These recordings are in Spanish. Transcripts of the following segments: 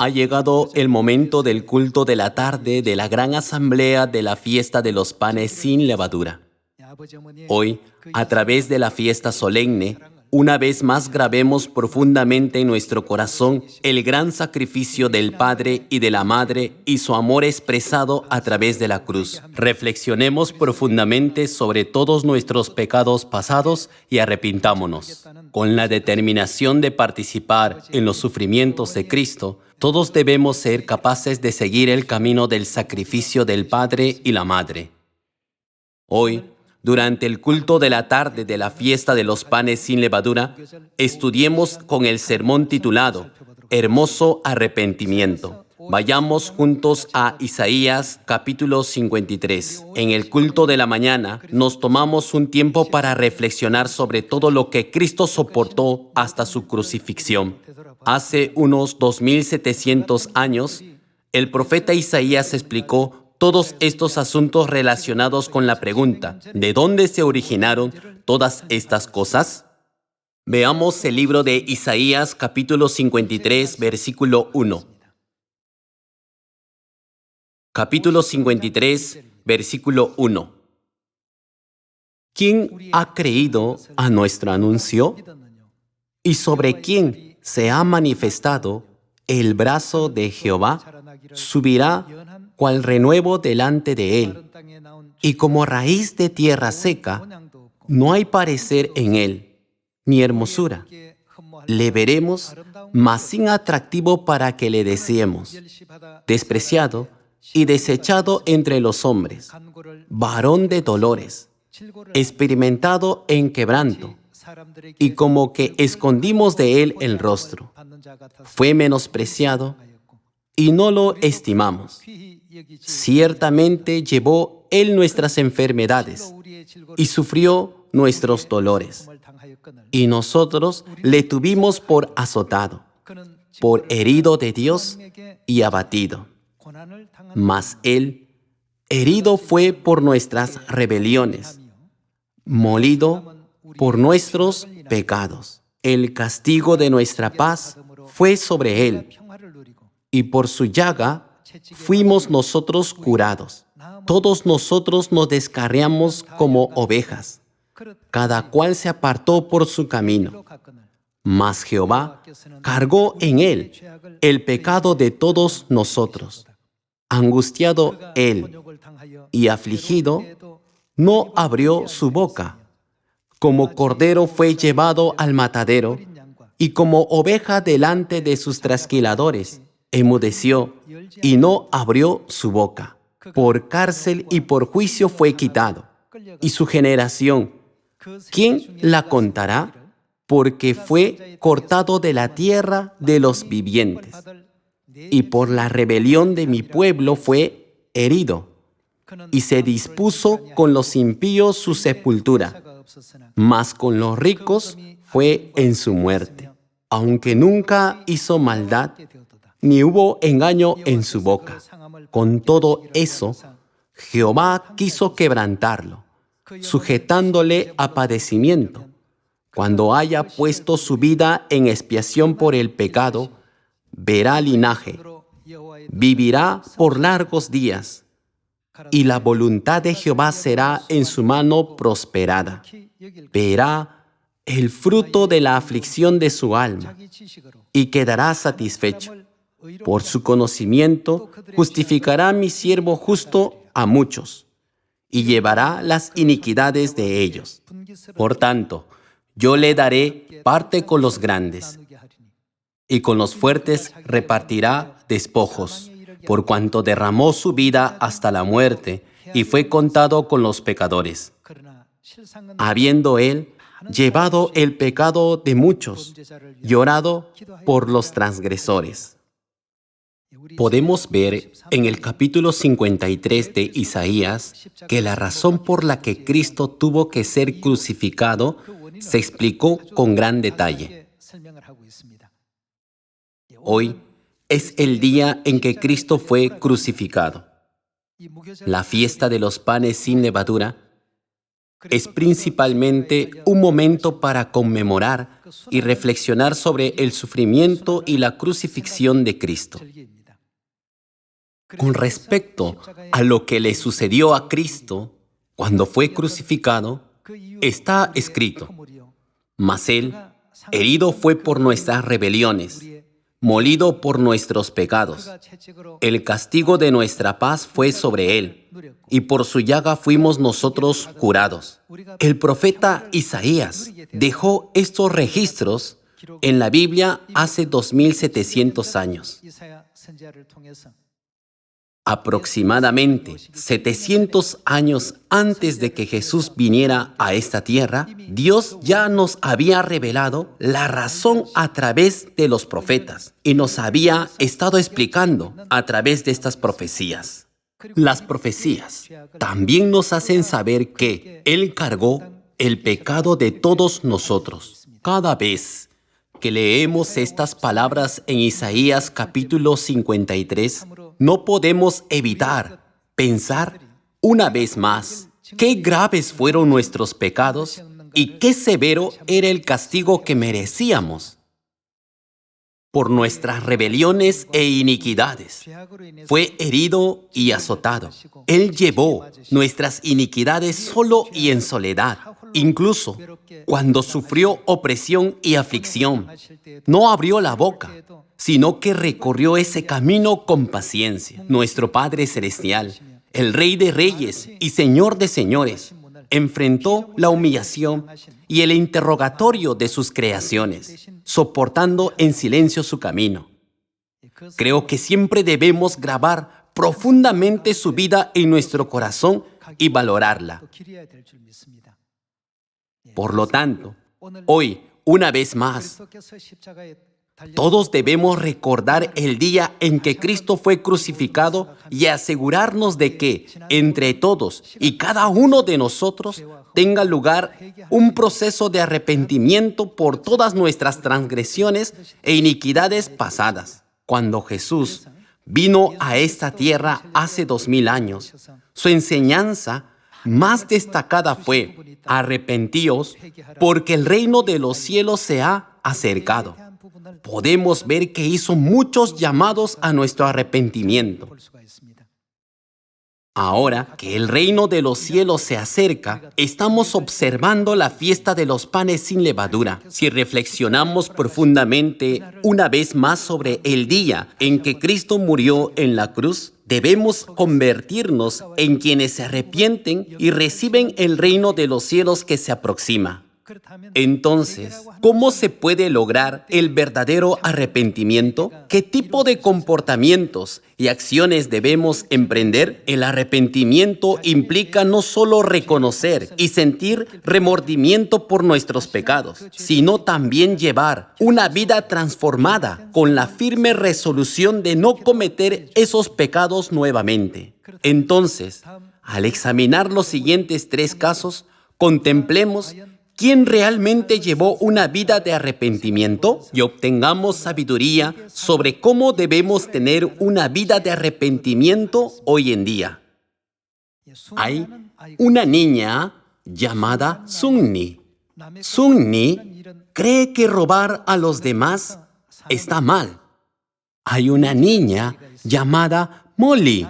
Ha llegado el momento del culto de la tarde de la gran asamblea de la fiesta de los panes sin levadura. Hoy, a través de la fiesta solemne, una vez más grabemos profundamente en nuestro corazón el gran sacrificio del Padre y de la Madre y su amor expresado a través de la cruz. Reflexionemos profundamente sobre todos nuestros pecados pasados y arrepintámonos. Con la determinación de participar en los sufrimientos de Cristo, todos debemos ser capaces de seguir el camino del sacrificio del Padre y la Madre. Hoy, durante el culto de la tarde de la fiesta de los panes sin levadura, estudiemos con el sermón titulado Hermoso Arrepentimiento. Vayamos juntos a Isaías capítulo 53. En el culto de la mañana nos tomamos un tiempo para reflexionar sobre todo lo que Cristo soportó hasta su crucifixión. Hace unos 2700 años, el profeta Isaías explicó todos estos asuntos relacionados con la pregunta, ¿de dónde se originaron todas estas cosas? Veamos el libro de Isaías capítulo 53, versículo 1. Capítulo 53, versículo 1. ¿Quién ha creído a nuestro anuncio? ¿Y sobre quién se ha manifestado el brazo de Jehová? Subirá cual renuevo delante de él, y como raíz de tierra seca, no hay parecer en él, ni hermosura. Le veremos, mas sin atractivo para que le deseemos, despreciado y desechado entre los hombres, varón de dolores, experimentado en quebranto, y como que escondimos de él el rostro. Fue menospreciado, y no lo estimamos. Ciertamente llevó él nuestras enfermedades y sufrió nuestros dolores. Y nosotros le tuvimos por azotado, por herido de Dios y abatido. Mas él herido fue por nuestras rebeliones, molido por nuestros pecados. El castigo de nuestra paz fue sobre él, y por su llaga fuimos nosotros curados. Todos nosotros nos descarriamos como ovejas. Cada cual se apartó por su camino. Mas Jehová cargó en él el pecado de todos nosotros. Angustiado él y afligido, no abrió su boca. Como cordero fue llevado al matadero, y como oveja delante de sus trasquiladores, enmudeció y no abrió su boca. Por cárcel y por juicio fue quitado. Y su generación, ¿quién la contará? Porque fue cortado de la tierra de los vivientes. Y por la rebelión de mi pueblo fue herido. Y se dispuso con los impíos su sepultura. Mas con los ricos fue en su muerte. Aunque nunca hizo maldad, ni hubo engaño en su boca. Con todo eso, Jehová quiso quebrantarlo, sujetándole a padecimiento. Cuando haya puesto su vida en expiación por el pecado, verá linaje, vivirá por largos días, y la voluntad de Jehová será en su mano prosperada. Verá el fruto de la aflicción de su alma, y quedará satisfecho. Por su conocimiento justificará mi siervo justo a muchos, y llevará las iniquidades de ellos. Por tanto, yo le daré parte con los grandes, y con los fuertes repartirá despojos, por cuanto derramó su vida hasta la muerte, y fue contado con los pecadores. Habiendo él llevado el pecado de muchos, llorado por los transgresores. Podemos ver en el capítulo 53 de Isaías que la razón por la que Cristo tuvo que ser crucificado se explicó con gran detalle. Hoy es el día en que Cristo fue crucificado. La fiesta de los panes sin levadura es principalmente un momento para conmemorar y reflexionar sobre el sufrimiento y la crucifixión de Cristo. Con respecto a lo que le sucedió a Cristo cuando fue crucificado, está escrito: mas Él, herido fue por nuestras rebeliones, molido por nuestros pecados. El castigo de nuestra paz fue sobre Él, y por su llaga fuimos nosotros curados. El profeta Isaías dejó estos registros en la Biblia hace 2700 años. Aproximadamente 700 años antes de que Jesús viniera a esta tierra, Dios ya nos había revelado la razón a través de los profetas y nos había estado explicando a través de estas profecías. Las profecías también nos hacen saber que Él cargó el pecado de todos nosotros. Cada vez que leemos estas palabras en Isaías capítulo 53, no podemos evitar pensar una vez más qué graves fueron nuestros pecados y qué severo era el castigo que merecíamos por nuestras rebeliones e iniquidades. Fue herido y azotado. Él llevó nuestras iniquidades solo y en soledad. Incluso cuando sufrió opresión y aflicción, no abrió la boca, sino que recorrió ese camino con paciencia. Nuestro Padre Celestial, el Rey de Reyes y Señor de Señores, enfrentó la humillación y el interrogatorio de sus creaciones, soportando en silencio su camino. Creo que siempre debemos grabar profundamente su vida en nuestro corazón y valorarla. Por lo tanto, hoy, una vez más, todos debemos recordar el día en que Cristo fue crucificado y asegurarnos de que, entre todos y cada uno de nosotros, tenga lugar un proceso de arrepentimiento por todas nuestras transgresiones e iniquidades pasadas. Cuando Jesús vino a esta tierra hace 2000 años, su enseñanza más destacada fue: arrepentíos, porque el reino de los cielos se ha acercado. Podemos ver que hizo muchos llamados a nuestro arrepentimiento. Ahora que el reino de los cielos se acerca, estamos observando la fiesta de los panes sin levadura. Si reflexionamos profundamente una vez más sobre el día en que Cristo murió en la cruz, debemos convertirnos en quienes se arrepienten y reciben el reino de los cielos que se aproxima. Entonces, ¿cómo se puede lograr el verdadero arrepentimiento? ¿Qué tipo de comportamientos y acciones debemos emprender? El arrepentimiento implica no solo reconocer y sentir remordimiento por nuestros pecados, sino también llevar una vida transformada con la firme resolución de no cometer esos pecados nuevamente. Entonces, al examinar los siguientes 3 casos, contemplemos ¿quién realmente llevó una vida de arrepentimiento? Y obtengamos sabiduría sobre cómo debemos tener una vida de arrepentimiento hoy en día. Hay una niña llamada Sungni. Sungni cree que robar a los demás está mal. Hay una niña llamada Molly.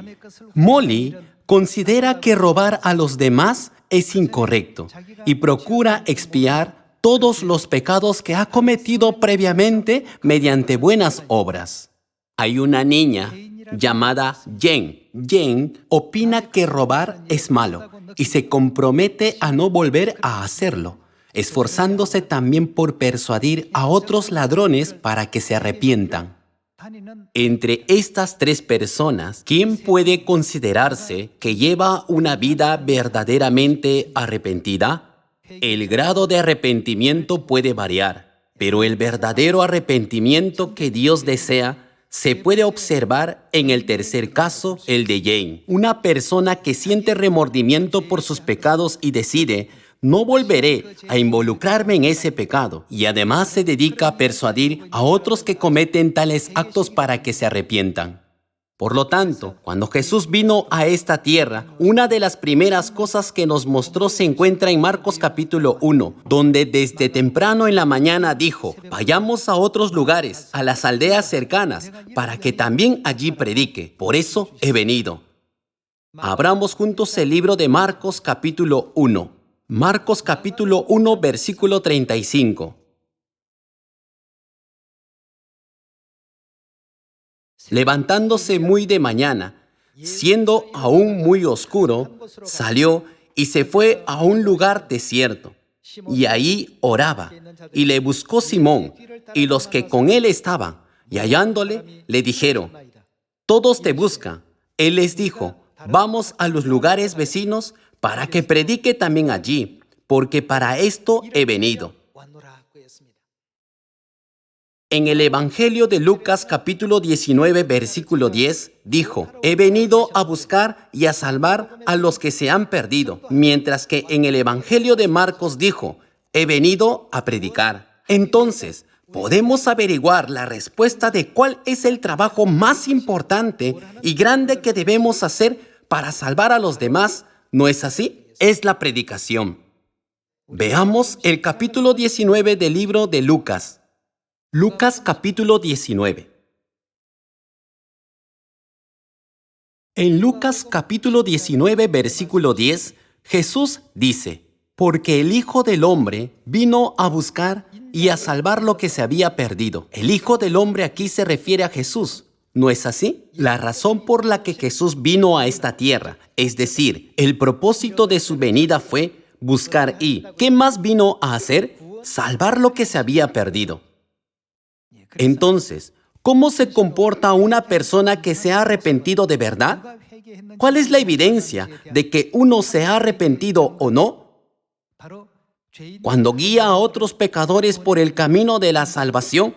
Molly considera que robar a los demás es incorrecto y procura expiar todos los pecados que ha cometido previamente mediante buenas obras. Hay una niña llamada Jen. Jen opina que robar es malo y se compromete a no volver a hacerlo, esforzándose también por persuadir a otros ladrones para que se arrepientan. Entre estas 3 personas, ¿quién puede considerarse que lleva una vida verdaderamente arrepentida? El grado de arrepentimiento puede variar, pero el verdadero arrepentimiento que Dios desea se puede observar en el tercer caso, el de Jane, una persona que siente remordimiento por sus pecados y decide: no volveré a involucrarme en ese pecado, y además se dedica a persuadir a otros que cometen tales actos para que se arrepientan. Por lo tanto, cuando Jesús vino a esta tierra, una de las primeras cosas que nos mostró se encuentra en Marcos capítulo 1, donde desde temprano en la mañana dijo: vayamos a otros lugares, a las aldeas cercanas, para que también allí predique. Por eso he venido. Abramos juntos el libro de Marcos capítulo 1. Marcos capítulo 1, versículo 35. Levantándose muy de mañana, siendo aún muy oscuro, salió y se fue a un lugar desierto, y ahí oraba, y le buscó Simón, y los que con él estaban, y hallándole, le dijeron: todos te buscan. Él les dijo: vamos a los lugares vecinos para que predique también allí, porque para esto he venido. En el Evangelio de Lucas capítulo 19, versículo 10, dijo: he venido a buscar y a salvar a los que se han perdido, mientras que en el Evangelio de Marcos dijo: he venido a predicar. Entonces, podemos averiguar la respuesta de cuál es el trabajo más importante y grande que debemos hacer para salvar a los demás, ¿no es así? Es la predicación. Veamos el capítulo 19 del libro de Lucas. Lucas capítulo 19. En Lucas capítulo 19, versículo 10, Jesús dice: porque el Hijo del Hombre vino a buscar y a salvar lo que se había perdido. El Hijo del Hombre aquí se refiere a Jesús, ¿no es así? La razón por la que Jesús vino a esta tierra, es decir, el propósito de su venida fue buscar y, ¿qué más vino a hacer? Salvar lo que se había perdido. Entonces, ¿cómo se comporta una persona que se ha arrepentido de verdad? ¿Cuál es la evidencia de que uno se ha arrepentido o no? Cuando guía a otros pecadores por el camino de la salvación,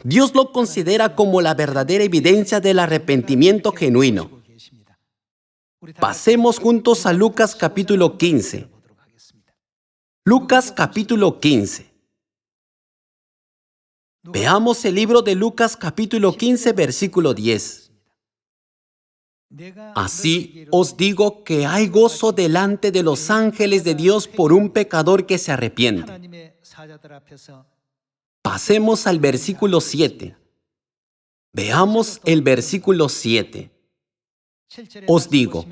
Dios lo considera como la verdadera evidencia del arrepentimiento genuino. Pasemos juntos a Lucas capítulo 15. Lucas capítulo 15. Veamos el libro de Lucas capítulo 15, versículo 10. Así os digo que hay gozo delante de los ángeles de Dios por un pecador que se arrepiente. Pasemos al versículo 7. Veamos el versículo 7. Os digo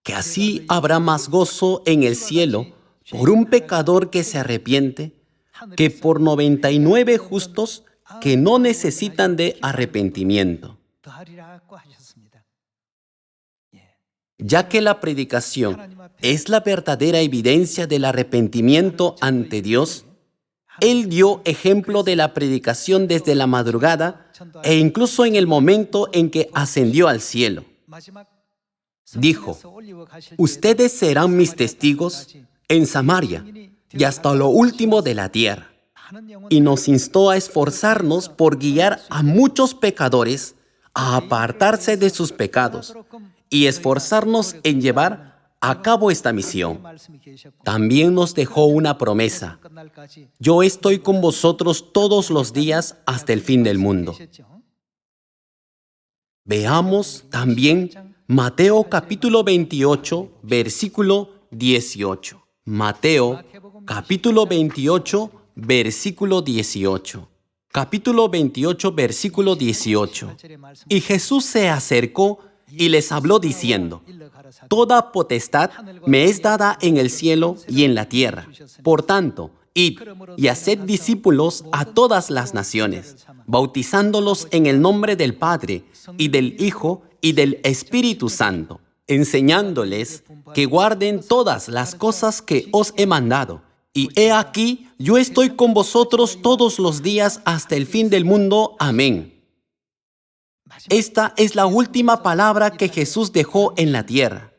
que así habrá más gozo en el cielo por un pecador que se arrepiente que por 99 justos que no necesitan de arrepentimiento. Ya que la predicación es la verdadera evidencia del arrepentimiento ante Dios, Él dio ejemplo de la predicación desde la madrugada e incluso en el momento en que ascendió al cielo. Dijo: ustedes serán mis testigos en Samaria y hasta lo último de la tierra. Y nos instó a esforzarnos por guiar a muchos pecadores a apartarse de sus pecados y esforzarnos en llevar a cabo esta misión. También nos dejó una promesa: yo estoy con vosotros todos los días hasta el fin del mundo. Veamos también Mateo capítulo 28, versículo 18. Mateo capítulo 28, versículo 18. Capítulo 28, versículo 18. Y Jesús se acercó y les habló diciendo: toda potestad me es dada en el cielo y en la tierra. Por tanto, id y haced discípulos a todas las naciones, bautizándolos en el nombre del Padre, y del Hijo, y del Espíritu Santo, enseñándoles que guarden todas las cosas que os he mandado. Y he aquí, yo estoy con vosotros todos los días hasta el fin del mundo. Amén. Esta es la última palabra que Jesús dejó en la tierra.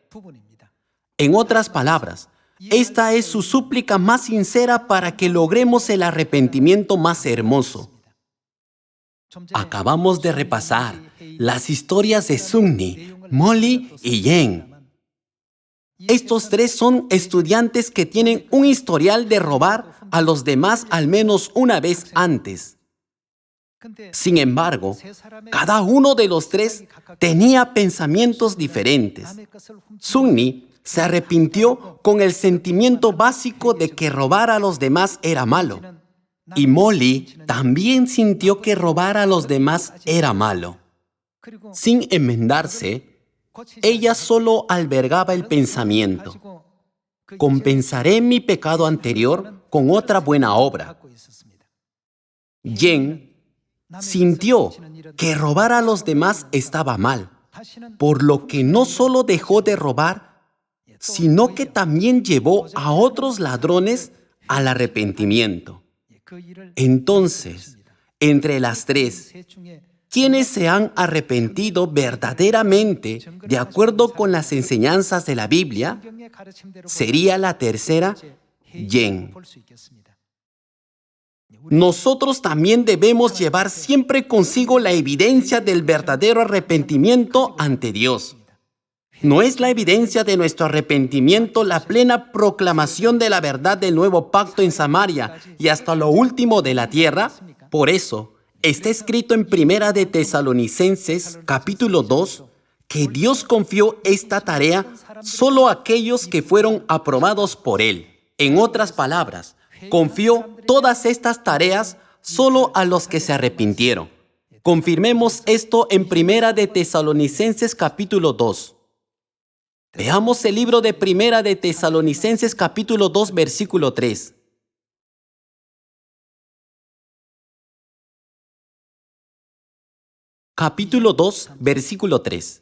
En otras palabras, esta es su súplica más sincera para que logremos el arrepentimiento más hermoso. Acabamos de repasar las historias de Sunni, Molly y Yen. Estos tres son estudiantes que tienen un historial de robar a los demás al menos una vez antes. Sin embargo, cada uno de los tres tenía pensamientos diferentes. Sunni se arrepintió con el sentimiento básico de que robar a los demás era malo. Y Molly también sintió que robar a los demás era malo. Sin enmendarse, ella solo albergaba el pensamiento: compensaré mi pecado anterior con otra buena obra. Jen sintió que robar a los demás estaba mal, por lo que no solo dejó de robar, sino que también llevó a otros ladrones al arrepentimiento. Entonces, entre las tres, quienes se han arrepentido verdaderamente de acuerdo con las enseñanzas de la Biblia, sería la tercera, Jen. Nosotros también debemos llevar siempre consigo la evidencia del verdadero arrepentimiento ante Dios. ¿No es la evidencia de nuestro arrepentimiento la plena proclamación de la verdad del nuevo pacto en Samaria y hasta lo último de la tierra? Por eso, está escrito en Primera de Tesalonicenses, capítulo 2, que Dios confió esta tarea solo a aquellos que fueron aprobados por Él. En otras palabras, confió todas estas tareas solo a los que se arrepintieron. Confirmemos esto en Primera de Tesalonicenses, capítulo 2. Veamos el libro de Primera de Tesalonicenses, capítulo 2, versículo 3. Capítulo 2, versículo 3.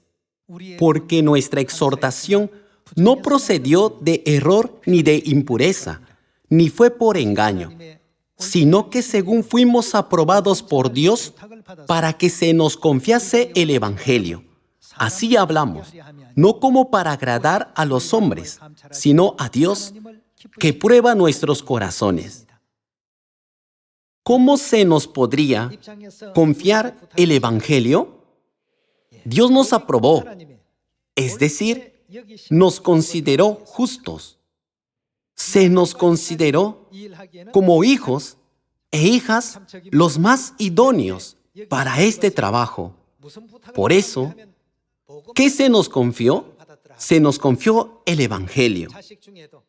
Porque nuestra exhortación no procedió de error ni de impureza, ni fue por engaño, sino que según fuimos aprobados por Dios para que se nos confiase el Evangelio. Así hablamos, no como para agradar a los hombres, sino a Dios, que prueba nuestros corazones. ¿Cómo se nos podría confiar el Evangelio? Dios nos aprobó, es decir, nos consideró justos. Se nos consideró como hijos e hijas los más idóneos para este trabajo. Por eso, ¿qué se nos confió? Se nos confió el Evangelio.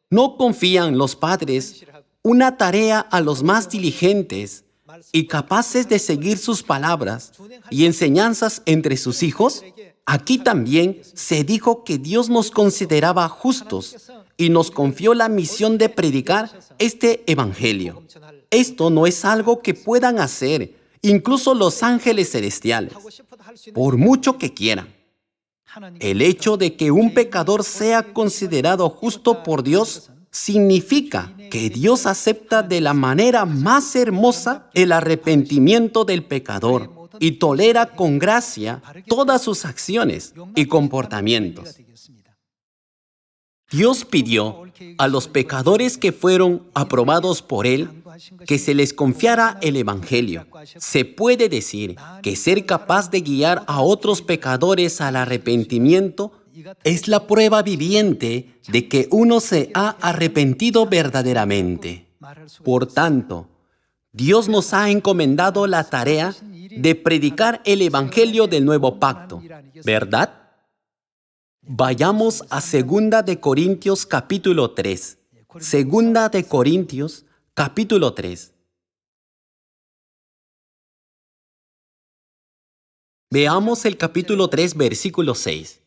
¿No confían los padres una tarea a los más diligentes y capaces de seguir sus palabras y enseñanzas entre sus hijos? Aquí también se dijo que Dios nos consideraba justos y nos confió la misión de predicar este Evangelio. Esto no es algo que puedan hacer incluso los ángeles celestiales, por mucho que quieran. El hecho de que un pecador sea considerado justo por Dios significa que Dios acepta de la manera más hermosa el arrepentimiento del pecador y tolera con gracia todas sus acciones y comportamientos. Dios pidió a los pecadores que fueron aprobados por Él que se les confiara el Evangelio. Se puede decir que ser capaz de guiar a otros pecadores al arrepentimiento es la prueba viviente de que uno se ha arrepentido verdaderamente. Por tanto, Dios nos ha encomendado la tarea de predicar el Evangelio del nuevo pacto, ¿verdad? Vayamos a 2 de Corintios capítulo 3. 2 de Corintios capítulo 3. Veamos el capítulo 3, versículo 6.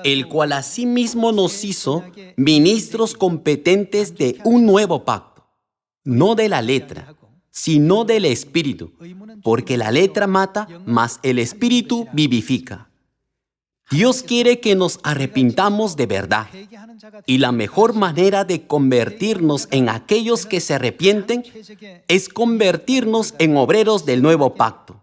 El cual asimismo nos hizo ministros competentes de un nuevo pacto, no de la letra, sino del Espíritu, porque la letra mata, mas el Espíritu vivifica. Dios quiere que nos arrepintamos de verdad, y la mejor manera de convertirnos en aquellos que se arrepienten es convertirnos en obreros del nuevo pacto.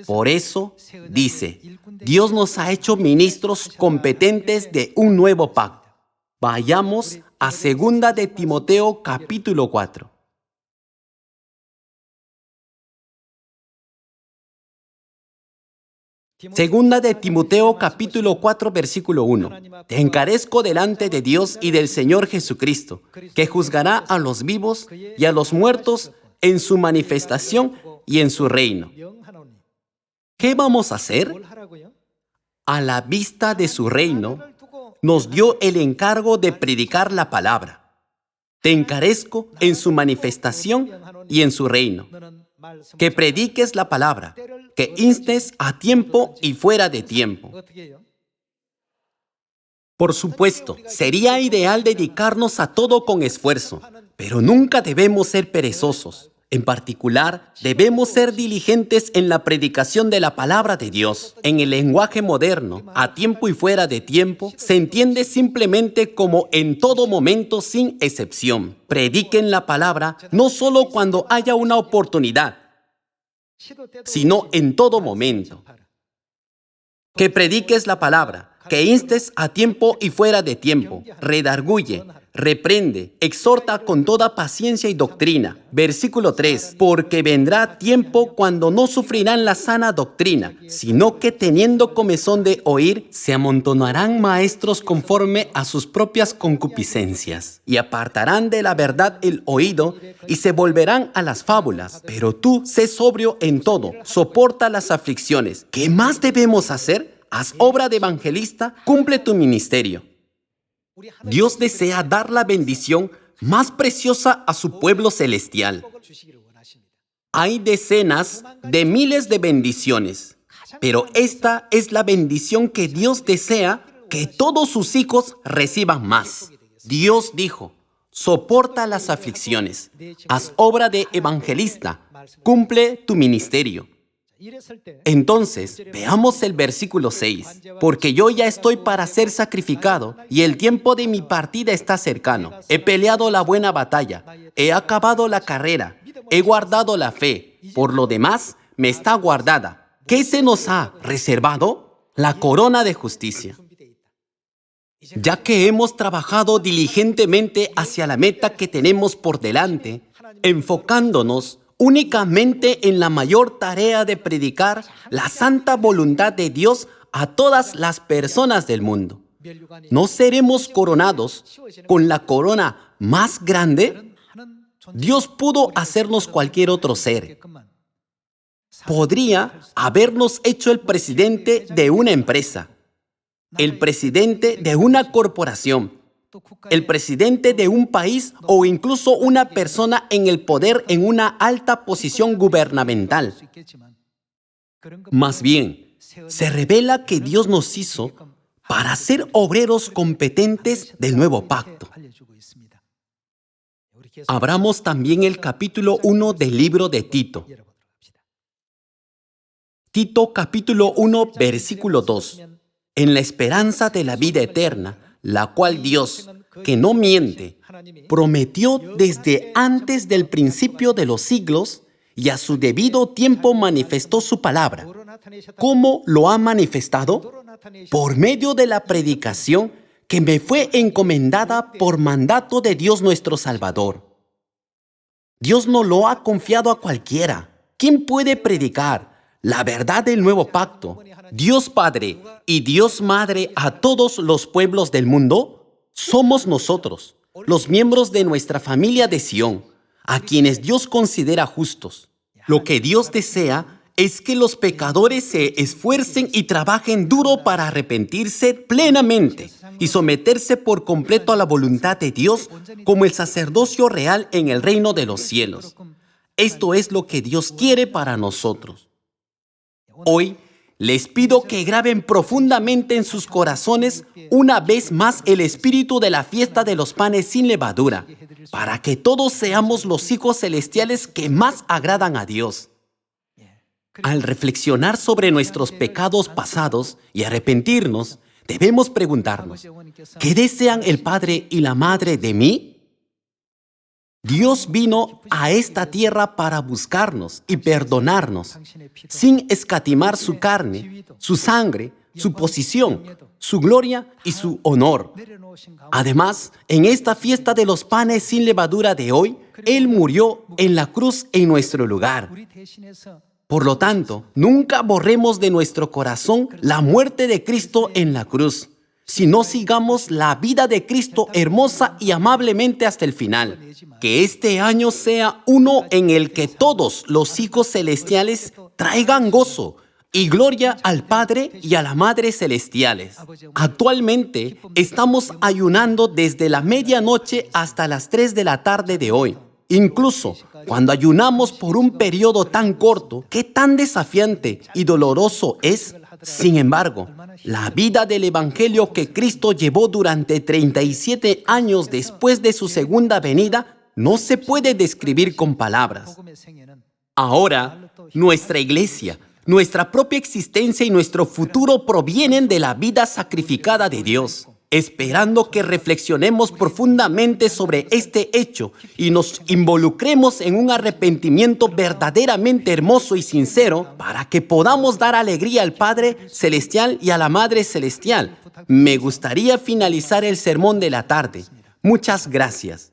Por eso, dice, Dios nos ha hecho ministros competentes de un nuevo pacto. Vayamos a 2 de Timoteo capítulo 4. Segunda de Timoteo capítulo 4 versículo 1. Te encarezco delante de Dios y del Señor Jesucristo, que juzgará a los vivos y a los muertos en su manifestación y en su reino. ¿Qué vamos a hacer? A la vista de su reino, nos dio el encargo de predicar la palabra. Te encarezco en su manifestación y en su reino. Que prediques la palabra, que instes a tiempo y fuera de tiempo. Por supuesto, sería ideal dedicarnos a todo con esfuerzo, pero nunca debemos ser perezosos. En particular, debemos ser diligentes en la predicación de la palabra de Dios. En el lenguaje moderno, a tiempo y fuera de tiempo, se entiende simplemente como en todo momento sin excepción. Prediquen la palabra no solo cuando haya una oportunidad, sino en todo momento. Que prediques la palabra, que instes a tiempo y fuera de tiempo, redarguye, reprende, exhorta con toda paciencia y doctrina. Versículo 3. Porque vendrá tiempo cuando no sufrirán la sana doctrina, sino que teniendo comezón de oír, se amontonarán maestros conforme a sus propias concupiscencias, y apartarán de la verdad el oído, y se volverán a las fábulas. Pero tú, sé sobrio en todo, soporta las aflicciones. ¿Qué más debemos hacer? Haz obra de evangelista, cumple tu ministerio. Dios desea dar la bendición más preciosa a su pueblo celestial. Hay decenas de miles de bendiciones, pero esta es la bendición que Dios desea que todos sus hijos reciban más. Dios dijo: soporta las aflicciones, haz obra de evangelista, cumple tu ministerio. Entonces, veamos el versículo 6. Porque yo ya estoy para ser sacrificado, y el tiempo de mi partida está cercano. He peleado la buena batalla, he acabado la carrera, he guardado la fe. Por lo demás, me está guardada. ¿Qué se nos ha reservado? La corona de justicia. Ya que hemos trabajado diligentemente hacia la meta que tenemos por delante, enfocándonos únicamente en la mayor tarea de predicar la santa voluntad de Dios a todas las personas del mundo. ¿No seremos coronados con la corona más grande? Dios pudo hacernos cualquier otro ser. Podría habernos hecho el presidente de una empresa, el presidente de una corporación, el presidente de un país o incluso una persona en el poder en una alta posición gubernamental. Más bien, se revela que Dios nos hizo para ser obreros competentes del nuevo pacto. Abramos también el capítulo 1 del libro de Tito. Tito capítulo 1, versículo 2. En la esperanza de la vida eterna, la cual Dios, que no miente, prometió desde antes del principio de los siglos y a su debido tiempo manifestó su palabra. ¿Cómo lo ha manifestado? Por medio de la predicación que me fue encomendada por mandato de Dios nuestro Salvador. Dios no lo ha confiado a cualquiera. ¿Quién puede predicar la verdad del nuevo pacto? Dios Padre y Dios Madre a todos los pueblos del mundo somos nosotros, los miembros de nuestra familia de Sión, a quienes Dios considera justos. Lo que Dios desea es que los pecadores se esfuercen y trabajen duro para arrepentirse plenamente y someterse por completo a la voluntad de Dios como el sacerdocio real en el reino de los cielos. Esto es lo que Dios quiere para nosotros. Hoy, les pido que graben profundamente en sus corazones una vez más el espíritu de la fiesta de los panes sin levadura, para que todos seamos los hijos celestiales que más agradan a Dios. Al reflexionar sobre nuestros pecados pasados y arrepentirnos, debemos preguntarnos, ¿qué desean el Padre y la Madre de mí? Dios vino a esta tierra para buscarnos y perdonarnos, sin escatimar su carne, su sangre, su posición, su gloria y su honor. Además, en esta fiesta de los panes sin levadura de hoy, Él murió en la cruz en nuestro lugar. Por lo tanto, nunca borremos de nuestro corazón la muerte de Cristo en la cruz, sino sigamos la vida de Cristo hermosa y amablemente hasta el final. Que este año sea uno en el que todos los hijos celestiales traigan gozo y gloria al Padre y a la Madre celestiales. Actualmente estamos ayunando desde la medianoche hasta las 3 de la tarde de hoy. Incluso cuando ayunamos por un periodo tan corto, ¿qué tan desafiante y doloroso es? Sin embargo, la vida del Evangelio que Cristo llevó durante 37 años después de su segunda venida no se puede describir con palabras. Ahora, nuestra iglesia, nuestra propia existencia y nuestro futuro provienen de la vida sacrificada de Dios. Esperando que reflexionemos profundamente sobre este hecho y nos involucremos en un arrepentimiento verdaderamente hermoso y sincero para que podamos dar alegría al Padre Celestial y a la Madre Celestial. Me gustaría finalizar el sermón de la tarde. Muchas gracias.